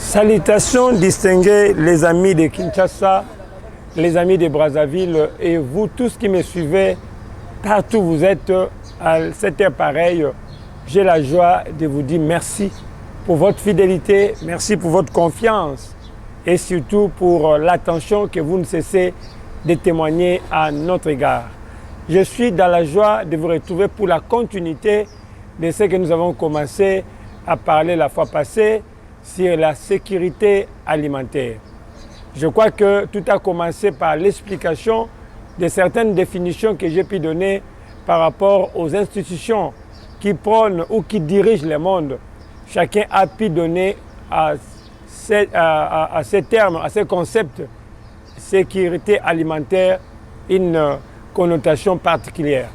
Salutations distingués les amis de Kinshasa, les amis de Brazzaville et vous tous qui me suivez, partout où vous êtes à cette heure pareille, j'ai la joie de vous dire merci pour votre fidélité, merci pour votre confiance et surtout pour l'attention que vous ne cessez de témoigner à notre égard. Je suis dans la joie de vous retrouver pour la continuité de ce que nous avons commencé à parler la fois passée sur la sécurité alimentaire. Je crois que tout a commencé par l'explication de certaines définitions que j'ai pu donner par rapport aux institutions qui prônent ou qui dirigent le monde. Chacun a pu donner à ces termes, à ces concepts, sécurité alimentaire, une connotation particulière.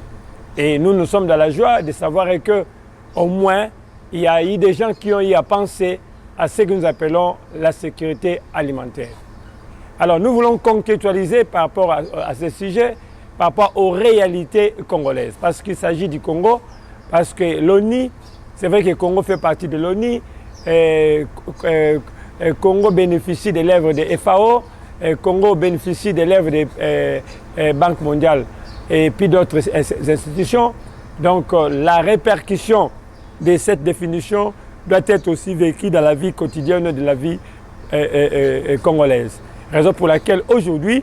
Et nous sommes dans la joie de savoir que au moins il y a eu des gens qui ont eu à penser à ce que nous appelons la sécurité alimentaire. Alors nous voulons contextualiser par rapport à ce sujet, par rapport aux réalités congolaises, parce qu'il s'agit du Congo, parce que l'ONU, c'est vrai que le Congo fait partie de l'ONU, Congo bénéficie de l'œuvre de FAO, Congo bénéficie de l'œuvre de Banque mondiale et puis d'autres institutions. Donc la répercussion de cette définition doit être aussi vécue dans la vie quotidienne de la vie congolaise. Raison pour laquelle aujourd'hui,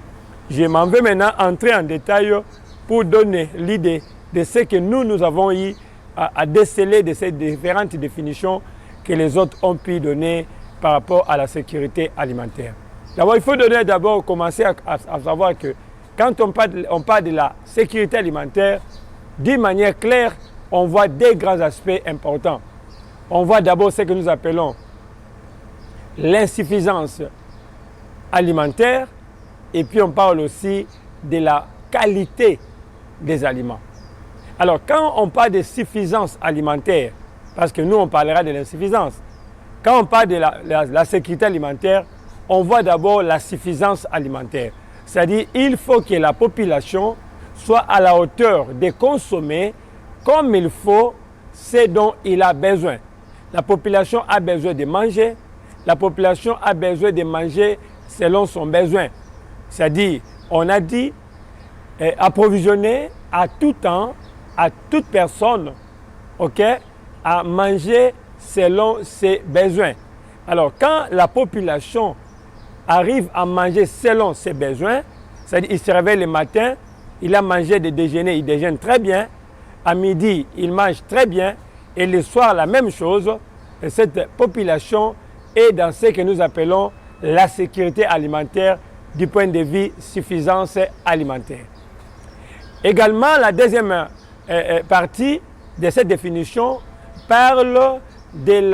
je m'en vais maintenant entrer en détail pour donner l'idée de ce que nous avons eu à déceler de ces différentes définitions que les autres ont pu donner par rapport à la sécurité alimentaire. D'abord, il faut commencer à savoir que quand on parle de la sécurité alimentaire, d'une manière claire, on voit des grands aspects importants. On voit d'abord ce que nous appelons l'insuffisance alimentaire et puis on parle aussi de la qualité des aliments. Alors quand on parle de suffisance alimentaire, parce que nous on parlera de l'insuffisance, quand on parle de la sécurité alimentaire, on voit d'abord la suffisance alimentaire. C'est-à-dire il faut que la population soit à la hauteur de consommer comme il faut ce dont il a besoin. La population a besoin de manger, la population a besoin de manger selon son besoin. C'est-à-dire, on a dit approvisionner à tout temps, à toute personne, à manger selon ses besoins. Alors, quand la population arrive à manger selon ses besoins, c'est-à-dire il se réveille le matin, il a mangé de déjeuner, il déjeune très bien, à midi, il mange très bien, et le soir, la même chose, cette population est dans ce que nous appelons la sécurité alimentaire du point de vue suffisance alimentaire. Également, la deuxième partie de cette définition parle de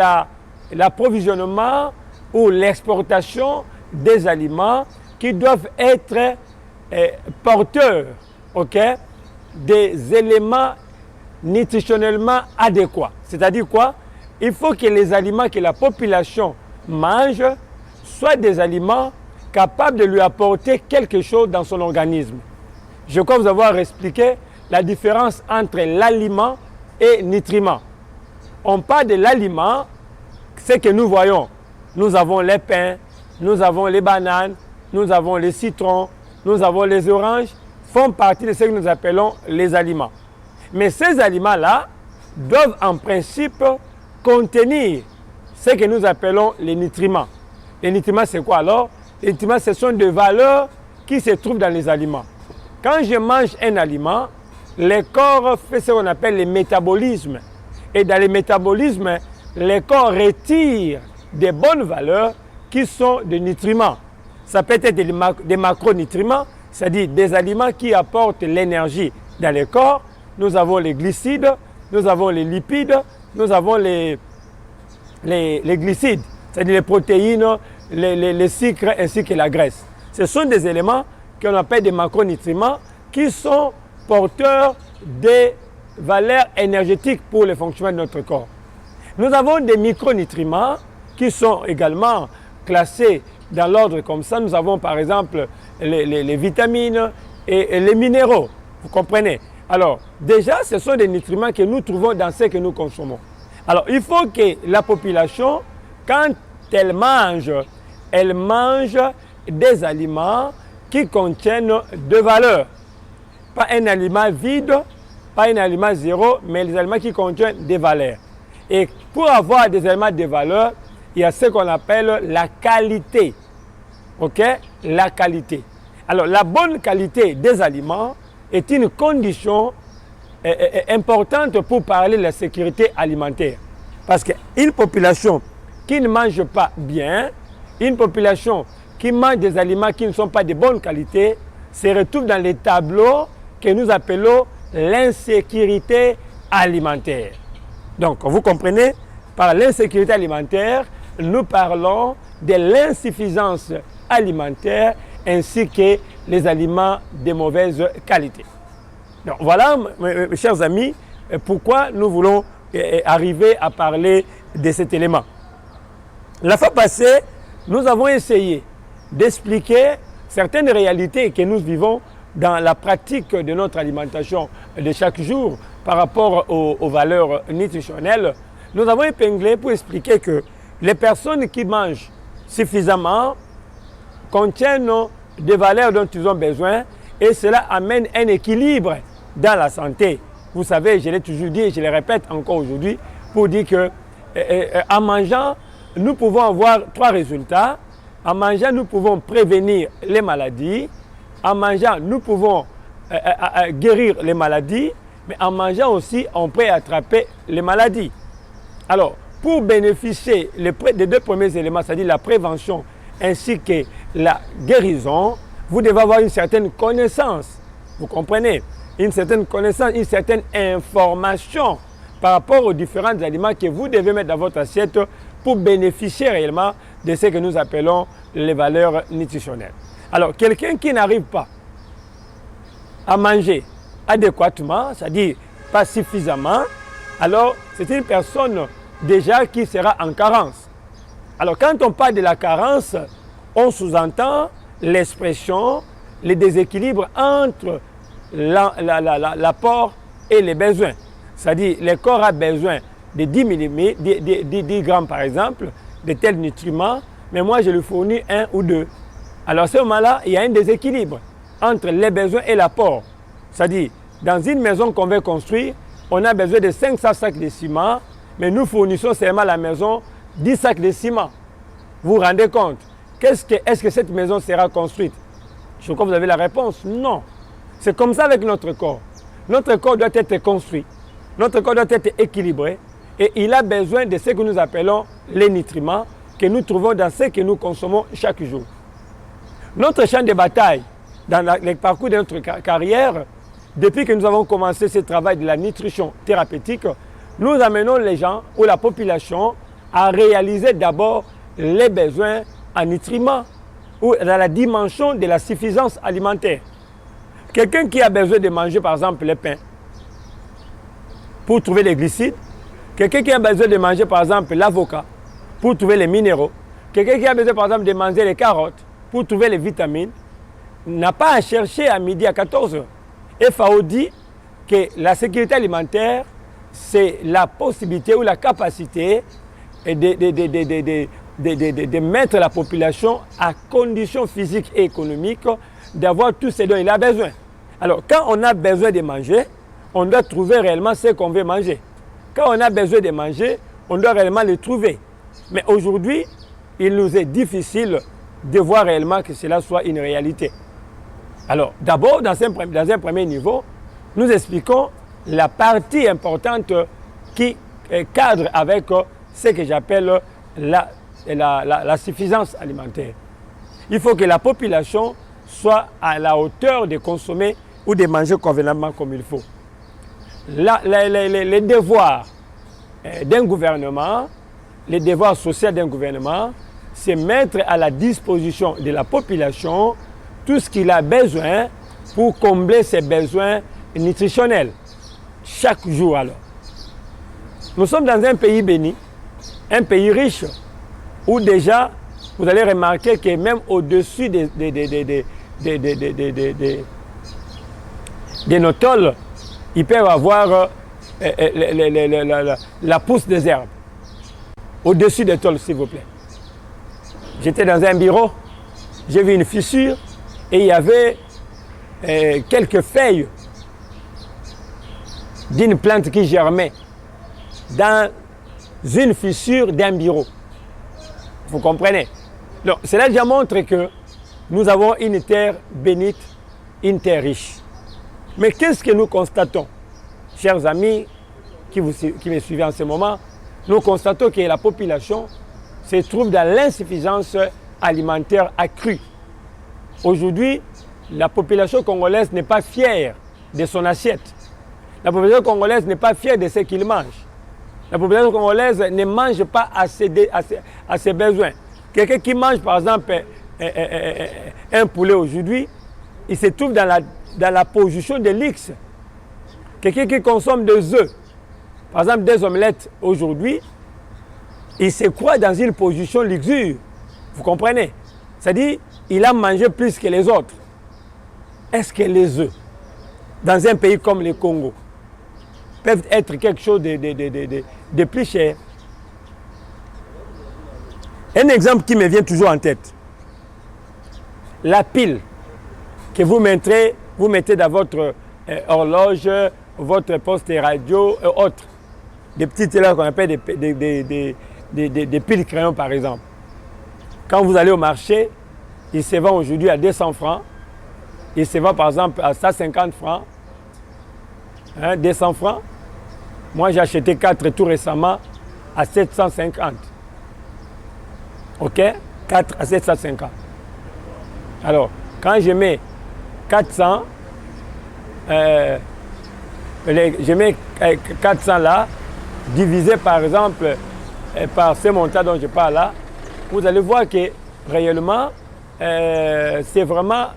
l'approvisionnement ou l'exportation des aliments qui doivent être porteurs des éléments nutritionnellement adéquats. C'est-à-dire quoi? Il faut que les aliments que la population mange soient des aliments capables de lui apporter quelque chose dans son organisme. Je crois vous avoir expliqué la différence entre l'aliment et nutriment. On parle de l'aliment, ce que nous voyons. Nous avons les pains, nous avons les bananes, nous avons les citrons, nous avons les oranges, font partie de ce que nous appelons les aliments. Mais ces aliments-là doivent en principe contenir ce que nous appelons les nutriments. Les nutriments, c'est quoi alors? Les nutriments, ce sont des valeurs qui se trouvent dans les aliments. Quand je mange un aliment, le corps fait ce qu'on appelle le métabolisme. Et dans le métabolisme, le corps retire des bonnes valeurs qui sont des nutriments. Ça peut être des macronutriments, c'est-à-dire des aliments qui apportent l'énergie dans le corps. Nous avons les glucides, nous avons les lipides, nous avons les glucides, c'est-à-dire les protéines, les sucres ainsi que la graisse. Ce sont des éléments qu'on appelle des macronutriments qui sont porteurs des valeurs énergétiques pour le fonctionnement de notre corps. Nous avons des micronutriments qui sont également classés dans l'ordre comme ça. Nous avons par exemple les vitamines et les minéraux. Vous comprenez? Alors, déjà, ce sont des nutriments que nous trouvons dans ce que nous consommons. Alors, il faut que la population, quand elle mange des aliments qui contiennent de valeur. Pas un aliment vide, pas un aliment zéro, mais les aliments qui contiennent des valeurs. Et pour avoir des aliments de valeur, il y a ce qu'on appelle la qualité. OK? La qualité. Alors, la bonne qualité des aliments est une condition importante pour parler de la sécurité alimentaire. Parce qu'une population qui ne mange pas bien, une population qui mange des aliments qui ne sont pas de bonne qualité, se retrouve dans les tableaux que nous appelons l'insécurité alimentaire. Donc, vous comprenez, par l'insécurité alimentaire, nous parlons de l'insuffisance alimentaire ainsi que les aliments de mauvaise qualité. Donc, voilà, mes chers amis, pourquoi nous voulons arriver à parler de cet élément. La fois passée, nous avons essayé d'expliquer certaines réalités que nous vivons dans la pratique de notre alimentation de chaque jour par rapport aux valeurs nutritionnelles. Nous avons épinglé pour expliquer que les personnes qui mangent suffisamment contiennent des valeurs dont ils ont besoin et cela amène un équilibre dans la santé. Vous savez, je l'ai toujours dit et je le répète encore aujourd'hui pour dire que en mangeant, nous pouvons avoir 3 résultats. En mangeant, nous pouvons prévenir les maladies. En mangeant, nous pouvons guérir les maladies. Mais en mangeant aussi, on peut attraper les maladies. Alors, pour bénéficier des 2 premiers éléments, c'est-à-dire la prévention ainsi que la guérison, vous devez avoir une certaine connaissance. Vous comprenez? Une certaine connaissance, une certaine information par rapport aux différents aliments que vous devez mettre dans votre assiette pour bénéficier réellement de ce que nous appelons les valeurs nutritionnelles. Alors, quelqu'un qui n'arrive pas à manger adéquatement, c'est-à-dire pas suffisamment, alors c'est une personne déjà qui sera en carence. Alors, quand on parle de la carence, on sous-entend l'expression, les déséquilibres entre l'apport et les besoins. C'est-à-dire, le corps a besoin de 10 grammes par exemple, de tels nutriments, mais moi je lui fournis 1 ou 2. Alors à ce moment-là, il y a un déséquilibre entre les besoins et l'apport. C'est-à-dire, dans une maison qu'on veut construire, on a besoin de 500 sacs de ciment, mais nous fournissons seulement à la maison 10 sacs de ciment. Vous vous rendez compte? Est-ce que cette maison sera construite? Je crois que vous avez la réponse. Non. C'est comme ça avec notre corps. Notre corps doit être construit. Notre corps doit être équilibré. Et il a besoin de ce que nous appelons les nutriments que nous trouvons dans ce que nous consommons chaque jour. Notre champ de bataille, dans le parcours de notre carrière, depuis que nous avons commencé ce travail de la nutrition thérapeutique, nous amenons les gens ou la population à réaliser d'abord les besoins en nutriments ou dans la dimension de la suffisance alimentaire. Quelqu'un qui a besoin de manger par exemple le pain pour trouver les glucides, quelqu'un qui a besoin de manger par exemple l'avocat pour trouver les minéraux, quelqu'un qui a besoin par exemple de manger les carottes pour trouver les vitamines, n'a pas à chercher à midi à 14 h. FAO dit que la sécurité alimentaire, c'est la possibilité ou la capacité de mettre la population à conditions physiques et économiques d'avoir tout ce dont il a besoin. Alors, quand on a besoin de manger, on doit trouver réellement ce qu'on veut manger. Quand on a besoin de manger, on doit réellement le trouver. Mais aujourd'hui, il nous est difficile de voir réellement que cela soit une réalité. Alors, d'abord, dans un premier niveau, nous expliquons la partie importante qui cadre avec ce que j'appelle la suffisance alimentaire. Il faut que la population soit à la hauteur de consommer ou de manger convenablement comme il faut. Les devoirs d'un gouvernement, les devoirs sociaux d'un gouvernement, c'est mettre à la disposition de la population tout ce qu'il a besoin pour combler ses besoins nutritionnels. Chaque jour alors. Nous sommes dans un pays béni, un pays riche, où déjà, vous allez remarquer que même au-dessus de nos tôles, ils peuvent avoir la pousse des herbes. Au-dessus des tôles, s'il vous plaît. J'étais dans un bureau, j'ai vu une fissure et il y avait quelques feuilles d'une plante qui germait dans une fissure d'un bureau. Vous comprenez? Donc, cela déjà montre que nous avons une terre bénite, une terre riche. Mais qu'est-ce que nous constatons, chers amis qui me suivez en ce moment? Nous constatons que la population se trouve dans l'insuffisance alimentaire accrue. Aujourd'hui, la population congolaise n'est pas fière de son assiette. La population congolaise n'est pas fière de ce qu'il mange. La population congolaise ne mange pas à ses besoins. Quelqu'un qui mange, par exemple, un poulet aujourd'hui, il se trouve dans la position de l'X. Quelqu'un qui consomme des œufs, par exemple des omelettes aujourd'hui, il se croit dans une position luxure. Vous comprenez? C'est-à-dire, il a mangé plus que les autres. Est-ce que les œufs, dans un pays comme le Congo, peuvent être quelque chose de plus cher? Un exemple qui me vient toujours en tête. La pile que vous mettez dans votre horloge, votre poste radio et autres. Des petites là qu'on appelle des piles crayons par exemple. Quand vous allez au marché, il se vend aujourd'hui à 200 francs. Il se vend par exemple à 150 francs. 200 francs. Moi j'ai acheté 4 tout récemment à 750. Ok? 4 à 750. Alors, quand je mets 400, je mets 400 là, divisé par exemple par ce montant dont je parle là, vous allez voir que réellement, c'est vraiment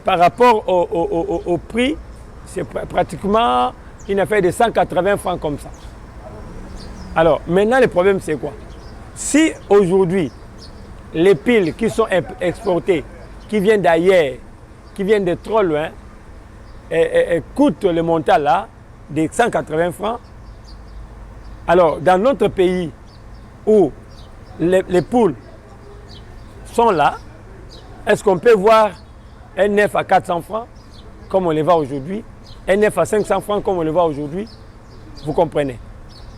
par rapport au prix, c'est pratiquement une affaire de 180 francs comme ça. Alors, maintenant le problème c'est quoi? Si aujourd'hui, les piles qui sont exportées, qui viennent d'ailleurs, qui viennent de trop loin, coûtent le montant là de 180 francs. Alors, dans notre pays où les poules sont là, est-ce qu'on peut voir un œuf à 400 francs, comme on le voit aujourd'hui, un œuf à 500 francs, comme on le voit aujourd'hui? Vous comprenez?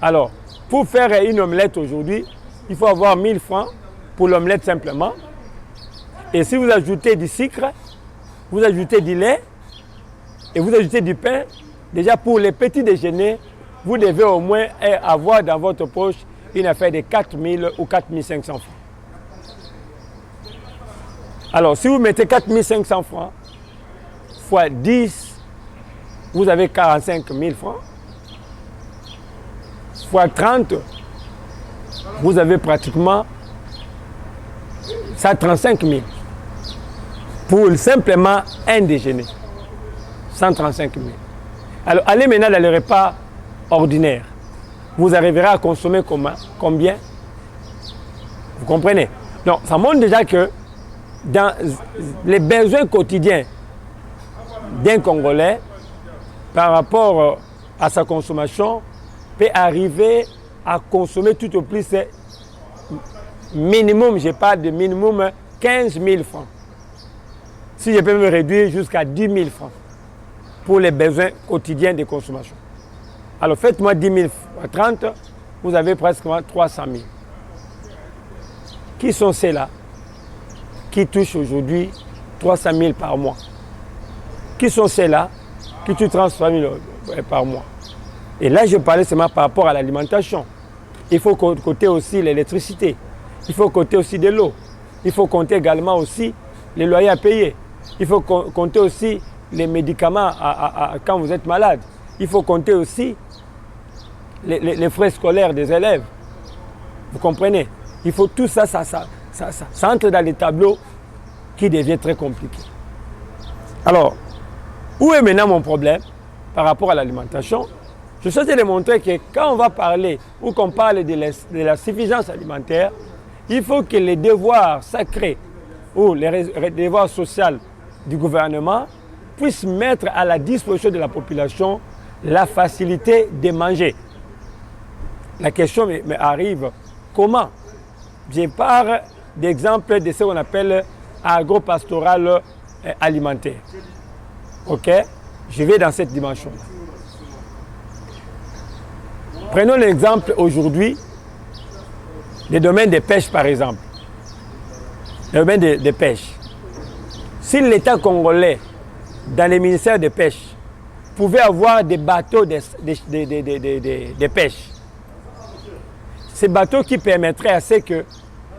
Alors, pour faire une omelette aujourd'hui, il faut avoir 1000 francs pour l'omelette simplement. Et si vous ajoutez du sucre, vous ajoutez du lait et vous ajoutez du pain, déjà pour les petits déjeuners, vous devez au moins avoir dans votre poche une affaire de 4000 ou 4500 francs. Alors, si vous mettez 4500 francs fois 10, vous avez 45 000 francs. Fois 30, vous avez pratiquement 135 000 pour simplement un déjeuner. 135 000. Alors, allez maintenant dans les repas ordinaires. Vous arriverez à consommer combien? Vous comprenez? Donc, ça montre déjà que dans les besoins quotidiens d'un Congolais, par rapport à sa consommation, peut arriver à consommer tout au plus minimum, je parle de minimum 15 000 francs. Si je peux me réduire jusqu'à 10 000 francs pour les besoins quotidiens de consommation. Alors faites-moi 10 000 à 30, vous avez presque 300 000. Qui sont ceux-là qui touchent aujourd'hui 300 000 par mois? Qui sont ceux-là qui touchent 300 000 par mois? Et là, je parlais seulement par rapport à l'alimentation. Il faut compter aussi l'électricité. Il faut compter aussi de l'eau. Il faut compter également aussi les loyers à payer. Il faut compter aussi les médicaments quand vous êtes malade. Il faut compter aussi les frais scolaires des élèves. Vous comprenez? Il faut tout ça, ça entre dans les tableaux qui devient très compliqué. Alors, où est maintenant mon problème par rapport à l'alimentation? Je souhaite démontrer que quand on va parler ou qu'on parle de la suffisance alimentaire, il faut que les devoirs sacrés ou les devoirs sociaux du gouvernement puissent mettre à la disposition de la population la facilité de manger. La question me arrive, comment? Je pars d'exemples de ce qu'on appelle agropastoral alimentaire. Ok? Je vais dans cette dimension-là. Prenons l'exemple aujourd'hui des domaines de pêche, par exemple. Le domaine de pêche. Si l'État congolais, dans les ministères de pêche, pouvait avoir des bateaux de pêche, ces bateaux qui permettraient à ce que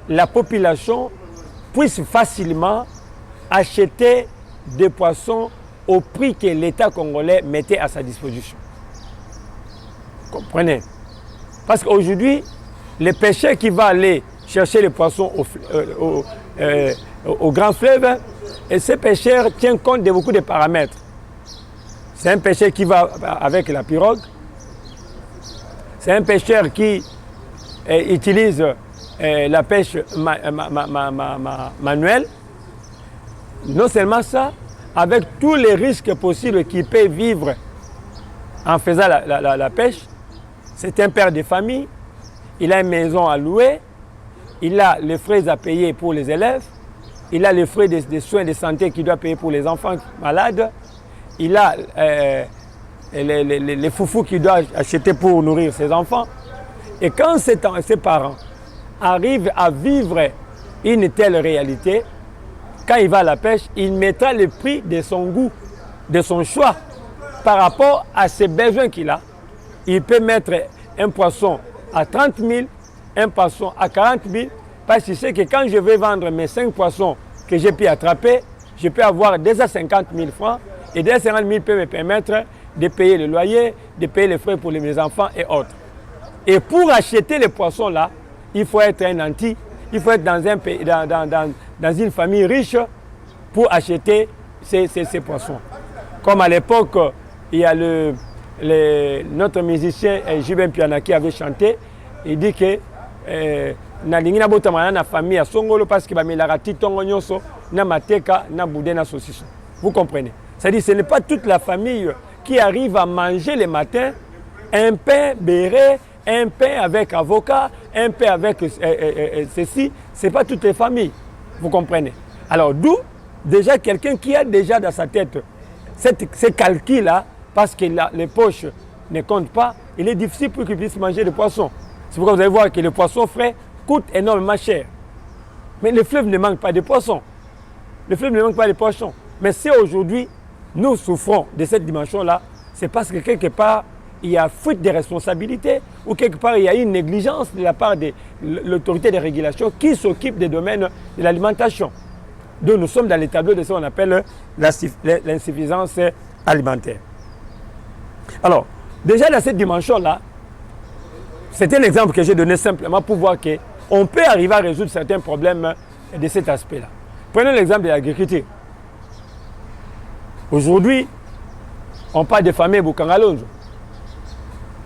la population puisse facilement acheter des poissons au prix que l'État congolais mettait à sa disposition. Comprenez? Parce qu'aujourd'hui, le pêcheur qui va aller chercher les poissons au grand fleuve, et ce pêcheur tient compte de beaucoup de paramètres. C'est un pêcheur qui va avec la pirogue. C'est un pêcheur qui utilise la pêche manuelle. Non seulement ça, avec tous les risques possibles qu'il peut vivre en faisant la pêche. C'est un père de famille, il a une maison à louer, il a les frais à payer pour les élèves, il a les frais de soins de santé qu'il doit payer pour les enfants malades, il a les foufous qu'il doit acheter pour nourrir ses enfants. Et quand ses parents arrivent à vivre une telle réalité, quand il va à la pêche, il mettra le prix de son goût, de son choix, par rapport à ses besoins qu'il a. Il peut mettre un poisson à 30 000, un poisson à 40 000, parce qu'il sait que quand je vais vendre mes 5 poissons que j'ai pu attraper, je peux avoir déjà 50 000 francs, et déjà 50 000 peut me permettre de payer le loyer, de payer les frais pour mes enfants et autres. Et pour acheter les poissons-là, il faut être un nanti, il faut être dans une famille riche pour acheter ces poissons. Comme à l'époque, il y a notre musicien Jubin Piana qui avait chanté, il dit que nalingi na botamana na famille à Songolo parce que bamelarati tongo nyoso na mateka na boudin na saucisson. Vous comprenez? C'est-à-dire ce n'est pas toute la famille qui arrive à manger le matin un pain béret, un pain avec avocat, un pain avec ceci. Ce n'est pas toutes les familles. Vous comprenez? Alors d'où déjà quelqu'un qui a déjà dans sa tête ces calculs-là, parce que les poches ne comptent pas, il est difficile pour qu'il puisse manger des poissons. C'est pourquoi vous allez voir que les poissons frais coûtent énormément cher. Mais le fleuve ne manque pas de poissons. Le fleuve ne manque pas de poissons. Mais si aujourd'hui, nous souffrons de cette dimension-là, c'est parce que quelque part, il y a fuite de responsabilités ou quelque part, il y a une négligence de la part de l'autorité de régulation qui s'occupe des domaines de l'alimentation. Donc nous sommes dans les tableaux de ce qu'on appelle l'insuffisance alimentaire. Alors, déjà dans cette dimension-là, c'est un exemple que j'ai donné simplement pour voir qu'on peut arriver à résoudre certains problèmes de cet aspect-là. Prenons l'exemple de l'agriculture. Aujourd'hui, on parle de famille Bukangalonzo.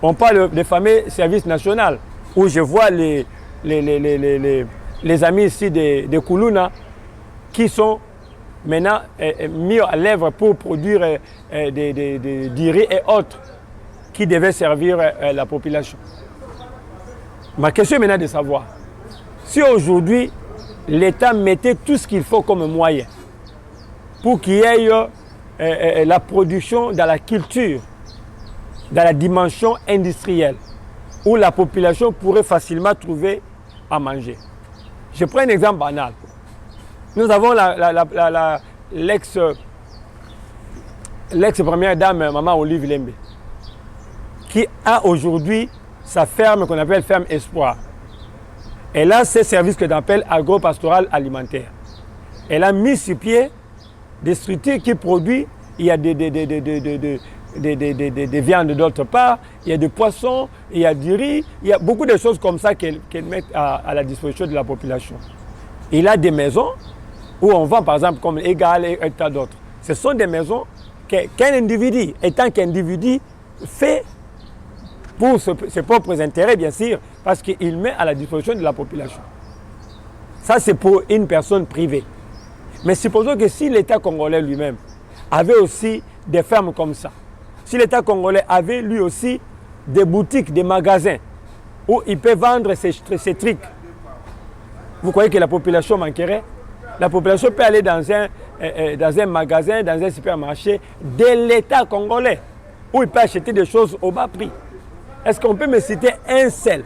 On parle de famille service national, où je vois les amis ici de Koulouna qui sont maintenant mis à l'œuvre pour produire du riz et autres qui devaient servir la population. Ma question est maintenant de savoir, si aujourd'hui l'État mettait tout ce qu'il faut comme moyen pour qu'il y ait la production dans la culture, dans la dimension industrielle, où la population pourrait facilement trouver à manger. Je prends un exemple banal. Nous avons l'ex-première dame, Maman Olive Lembe, qui a aujourd'hui sa ferme qu'on appelle Ferme Espoir. Elle a ses services que l'on appelle agropastoral alimentaire. Elle a mis sur pied des structures qui produisent, il y a des viandes d'autre part, il y a des poissons, il y a du riz, il y a beaucoup de choses comme ça qu'elle met à la disposition de la population. Il a des maisons où on vend par exemple comme Égal et tas d'autres. Ce sont des maisons qu'un individu, étant qu'individu, fait pour ses propres intérêts bien sûr, parce qu'il met à la disposition de la population. Ça c'est pour une personne privée. Mais supposons que si l'État congolais lui-même avait aussi des fermes comme ça, si l'État congolais avait lui aussi des boutiques, des magasins où il peut vendre ses trucs, Vous croyez que la population manquerait? La population peut aller dans un magasin, dans un supermarché de l'État congolais, où il peut acheter des choses au bas prix. Est-ce qu'on peut me citer un seul,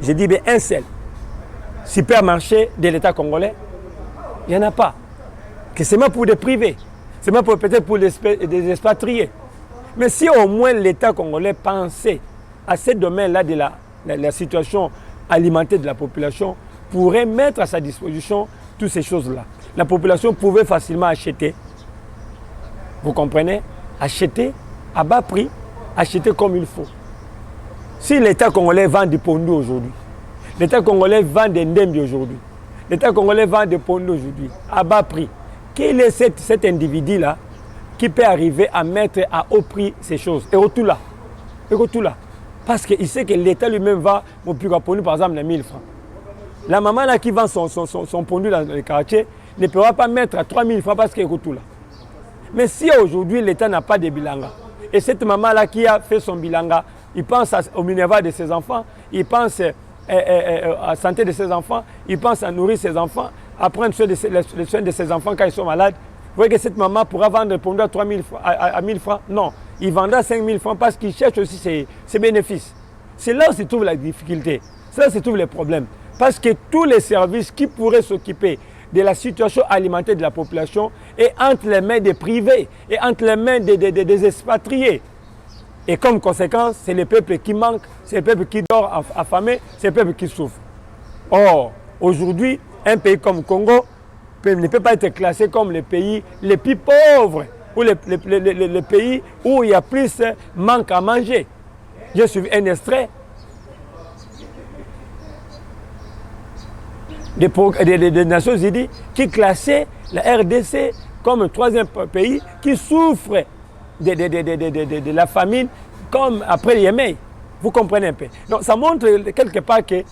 je dis bien un seul supermarché de l'État congolais? Il n'y en a pas. Que c'est même pour des privés, c'est même peut-être pour des expatriés. Mais si au moins l'État congolais pensait à ce domaine-là de la situation alimentaire de la population, pourrait mettre à sa disposition toutes ces choses-là. La population pouvait facilement acheter, vous comprenez, acheter à bas prix, acheter comme il faut. Si l'État congolais vend du pondu aujourd'hui, l'État congolais vend des ndembi aujourd'hui, l'État congolais vend des pondu aujourd'hui à bas prix, quel est cet individu-là qui peut arriver à mettre à haut prix ces choses? Et tout là. Parce qu'il sait que l'État lui-même va mon plus grand pondu, par exemple, à 1000 francs. La maman là qui vend son pondu dans le quartier ne pourra pas mettre à 3000 francs parce qu'il est tout là. Mais si aujourd'hui l'État n'a pas de bilanga, et cette maman là qui a fait son bilanga, il pense au minerval de ses enfants, il pense à la santé de ses enfants, il pense à nourrir ses enfants, à prendre les soins de ses enfants quand ils sont malades. Vous voyez que cette maman pourra vendre le pondu à 1000 francs? Non, il vendra 5000 francs parce qu'il cherche aussi ses bénéfices. C'est là où se trouve la difficulté, c'est là où se trouvent les problèmes. Parce que tous les services qui pourraient s'occuper de la situation alimentaire de la population est entre les mains des privés et entre les mains des expatriés. Et comme conséquence, c'est le peuple qui manque, c'est le peuple qui dort affamé, c'est le peuple qui souffre. Or, aujourd'hui, un pays comme le Congo ne peut pas être classé comme les pays les plus pauvres ou les pays où il y a plus de manque à manger. J'ai suivi un extrait des Nations Unies qui classait la RDC comme le 3e pays qui souffre de la famine comme après le Yémen. Vous comprenez un peu. Donc ça montre quelque part que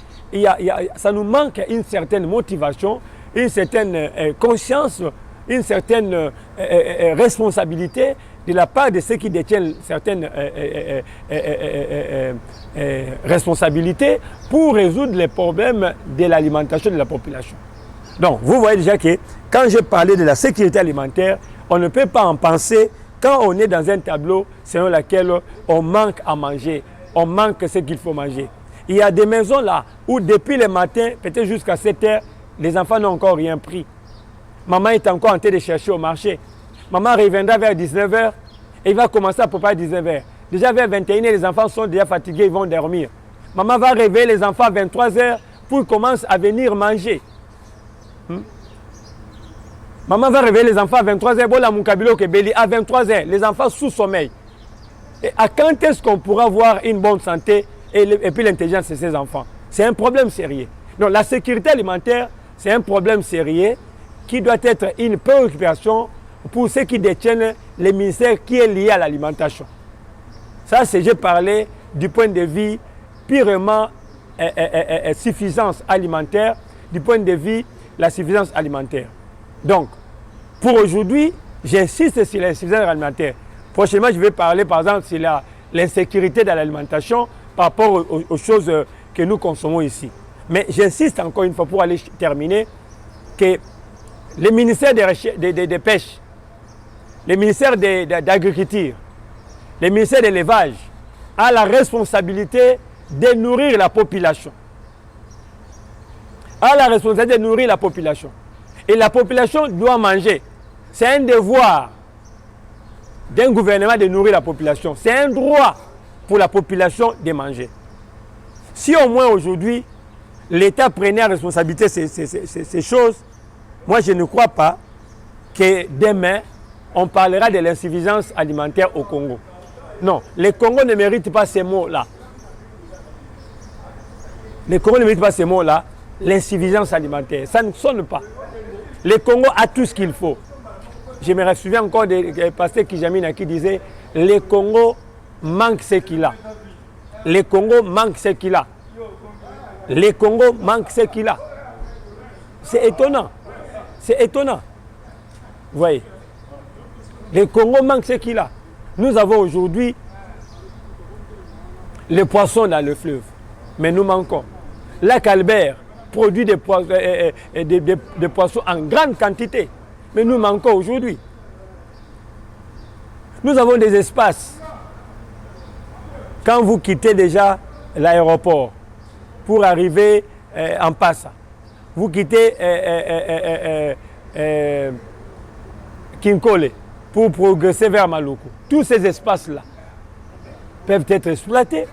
ça nous manque une certaine motivation, une certaine conscience, une certaine responsabilité de la part de ceux qui détiennent certaines responsabilités pour résoudre les problèmes de l'alimentation de la population. Donc, vous voyez déjà que quand je parlais de la sécurité alimentaire, on ne peut pas en penser quand on est dans un tableau selon lequel on manque à manger, on manque ce qu'il faut manger. Il y a des maisons là où depuis le matin, peut-être jusqu'à 7 heures, les enfants n'ont encore rien pris. Maman est encore en train de chercher au marché. Maman reviendra vers 19h et il va commencer à préparer 19h. Déjà vers 21h, les enfants sont déjà fatigués, ils vont dormir. Maman va réveiller les enfants à 23h pour qu'ils commencent à venir manger. Maman va réveiller les enfants à 23h, à 23h, les enfants sous sommeil. Et à quand est-ce qu'on pourra avoir une bonne santé et puis l'intelligence de ces enfants? C'est un problème sérieux. Donc la sécurité alimentaire, c'est un problème sérieux qui doit être une préoccupation pour ceux qui détiennent les ministères qui est lié à l'alimentation. Ça, c'est, j'ai parlé du point de vue purement suffisance alimentaire, du point de vue la suffisance alimentaire. Donc, pour aujourd'hui, j'insiste sur l'insuffisance alimentaire. Prochainement, je vais parler par exemple sur l'insécurité de l'alimentation par rapport aux choses que nous consommons ici. Mais j'insiste encore une fois pour aller terminer que le ministère des pêches, le ministère de l'agriculture, le ministère de l'élevage a la responsabilité de nourrir la population. A la responsabilité de nourrir la population. Et la population doit manger. C'est un devoir d'un gouvernement de nourrir la population. C'est un droit pour la population de manger. Si au moins aujourd'hui, l'État prenait en responsabilité ces choses, moi je ne crois pas que demain, on parlera de l'insuffisance alimentaire au Congo. Non, le Congo ne mérite pas ces mots-là. Le Congo ne mérite pas ces mots-là, l'insuffisance alimentaire. Ça ne sonne pas. Le Congo a tout ce qu'il faut. Je me souviens encore de pasteur Kijamina qui disait « Le Congo manque ce qu'il a. Le Congo manque ce qu'il a. Le Congo manque ce qu'il a. » C'est étonnant. C'est étonnant. Vous voyez. Le Congo manque ce qu'il a. Nous avons aujourd'hui les poissons dans le fleuve. Mais nous manquons. Lac Albert produit des poissons en grande quantité. Mais nous manquons aujourd'hui. Nous avons des espaces. Quand vous quittez déjà l'aéroport pour arriver en Passa, vous quittez Kinkole pour progresser vers Maluku. Tous ces espaces-là peuvent être exploités.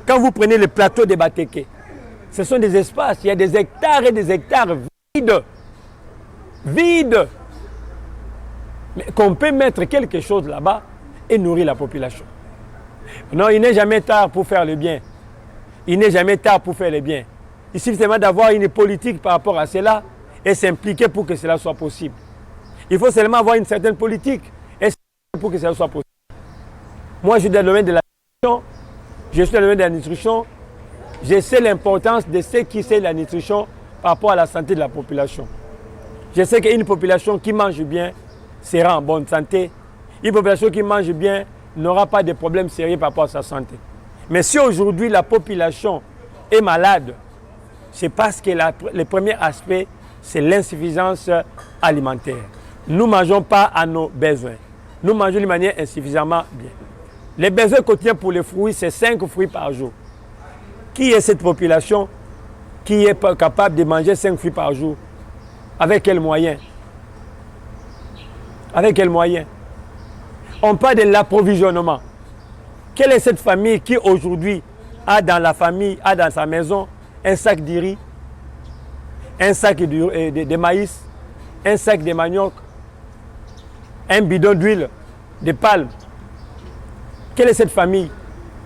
Quand vous prenez le plateau de Bateke, ce sont des espaces, il y a des hectares et des hectares vides. Vides. Mais qu'on peut mettre quelque chose là-bas et nourrir la population. Non, il n'est jamais tard pour faire le bien. Il n'est jamais tard pour faire le bien. Il suffit seulement d'avoir une politique par rapport à cela et s'impliquer pour que cela soit possible. Il faut seulement avoir une certaine politique et pour que cela soit possible. Moi, je suis dans le domaine de la nutrition. Je suis dans le domaine de la nutrition. Je sais l'importance de ce qui c'est la nutrition par rapport à la santé de la population. Je sais qu'une population qui mange bien sera en bonne santé. Une population qui mange bien n'aura pas de problèmes sérieux par rapport à sa santé. Mais si aujourd'hui la population est malade, c'est parce que le premier aspect, c'est l'insuffisance alimentaire. Nous ne mangeons pas à nos besoins. Nous mangeons de manière insuffisamment bien. Les besoins quotidiens pour les fruits, c'est 5 fruits par jour. Qui est cette population qui est capable de manger 5 fruits par jour? Avec quels moyens? Avec quels moyens? On parle de l'approvisionnement. Quelle est cette famille qui aujourd'hui a dans la famille, a dans sa maison un sac de riz, un sac de maïs, un sac de manioc, un bidon d'huile de palme? Quelle est cette famille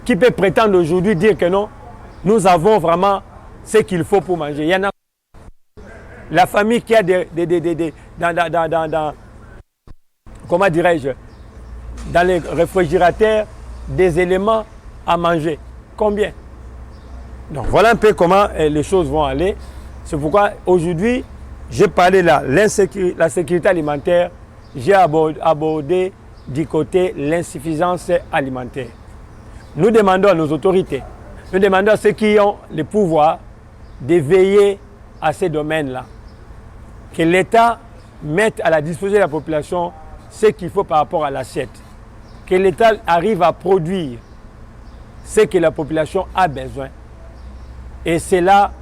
qui peut prétendre aujourd'hui dire que non, nous avons vraiment ce qu'il faut pour manger? Il y en a. La famille qui a comment dirais-je, dans les réfrigérateurs des éléments à manger. Combien? Donc voilà un peu comment les choses vont aller. C'est pourquoi aujourd'hui, j'ai parlé là, la sécurité alimentaire, j'ai abordé du côté l'insuffisance alimentaire. Nous demandons à nos autorités, nous demandons à ceux qui ont le pouvoir de veiller à ces domaines-là. Que l'État mette à la disposition de la population ce qu'il faut par rapport à l'assiette. Que l'État arrive à produire ce que la population a besoin. Et cela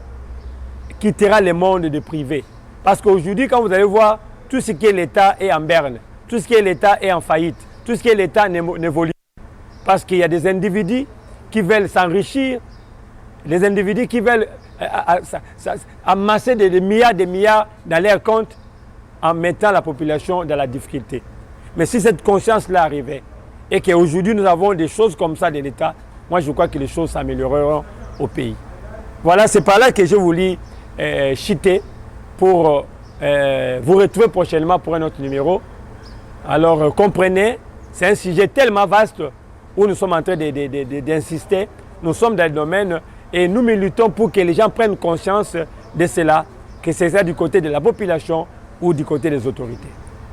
quittera le monde de privé. Parce qu'aujourd'hui, quand vous allez voir, tout ce qui est l'État est en berne. Tout ce qui est l'État est en faillite. Tout ce qui est l'État n'évolue pas. Parce qu'il y a des individus qui veulent s'enrichir, des individus qui veulent amasser des milliards dans leurs comptes en mettant la population dans la difficulté. Mais si cette conscience-là arrivait et qu'aujourd'hui nous avons des choses comme ça de l'État, moi je crois que les choses s'amélioreront au pays. Voilà, c'est par là que je voulais chuter pour vous retrouver prochainement pour un autre numéro. Alors comprenez, c'est un sujet tellement vaste où nous sommes en train d'insister. Nous sommes dans le domaine et nous militons pour que les gens prennent conscience de cela, que c'est ça du côté de la population ou du côté des autorités.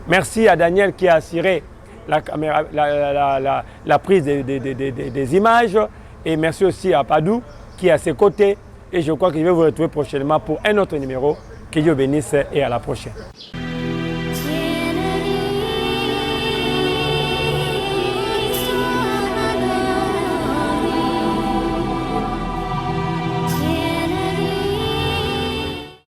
Merci à Daniel qui a assuré la prise des images et merci aussi à Padou qui est à ses côtés et je crois que je vais vous retrouver prochainement pour un autre numéro. Que Dieu bénisse et à la prochaine.